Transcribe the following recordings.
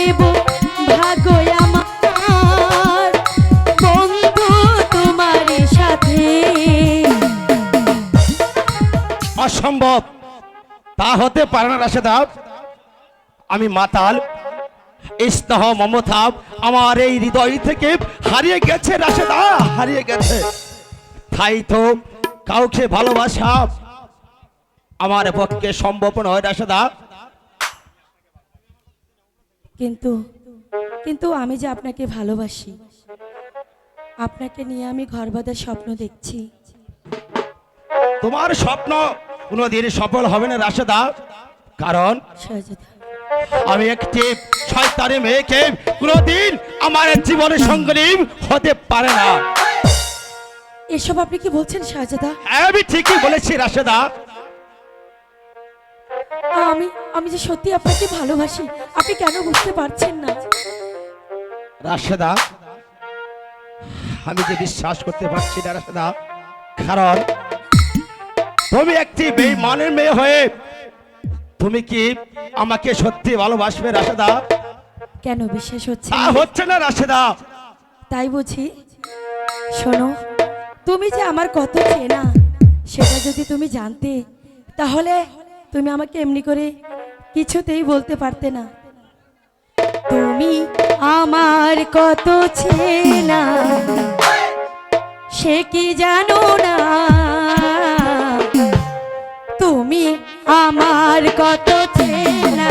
দেব ভাগ্য আমার বন্ধু তোমার সাথে। অসম্ভব, তা হতে পারে না রাশেদা। আমি মাতাল, স্নেহ মমতা আমার এই হৃদয় থেকে হারিয়ে গেছে রাশেদা, হারিয়ে গেছে। তাই তো কাউকে ভালোবাসা আমার পক্ষে সম্ভব নয় রাশেদা। কিন্তু কিন্তু আমি যে আপনাকে ভালোবাসি, আপনাকে নিয়ে আমি ঘর বাঁধার স্বপ্ন দেখছি। তোমার স্বপ্ন কোনোদিন সফল হবে না রাশেদা, কারণ শাহজাদা, আমি একটি শয়তানি মেয়েকে কোনোদিন আমার জীবনের সঙ্গী হতে পারে না। এসব আপনি কি বলছেন শাহজাদা? হ্যাঁ, আমি ঠিকই বলেছি রাশেদা। আমি যে সত্যি আপনাকে ভালোবাসি, আপনি কেন বুঝতে পারছেন না? রাশেদা, আমি যে বিশ্বাস করতে পারছি না রাশেদা, কারণ তুমি একটি বেঈমানের মেয়ে হয়ে তুমি কি আমাকে সত্যি ভালোবাসবে রাশেদা? কেন বিশ্বাস হচ্ছে তা না? হচ্ছে না রাশেদা। তাই বুঝি? শোনো, তুমি যে আমার কত চেনা সেটা যদি তুমি জানতে, তাহলে তুমি আমাকে এমনি করে কিছুতেই বলতে পারতে না। তুমি আমার কত চেনা সে কি জানো না, তুমি আমার কত চেনা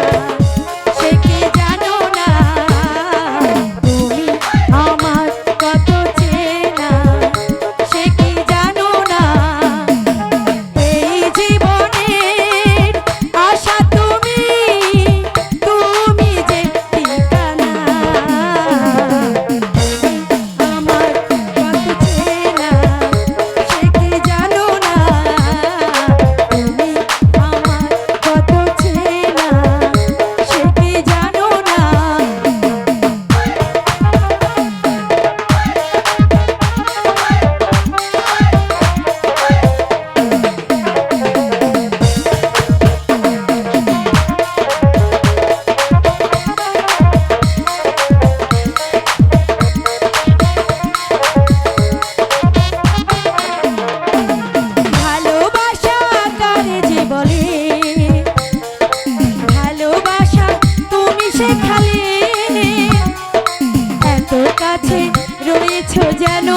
সে কি জানো না, তুমি আমার কত চেনা সে কি জানো না, এই জীবনের আশা তুমি, তুমি যে ঠিকানা, আমার কত চেনা সে কি জানো না, তুমি আমার কত চেনা সে কি জানো না। ভালোবাসা কারে যে বলে, ভালোবাসা তুমি শেখালে, এত কাছে রয়েছো যেন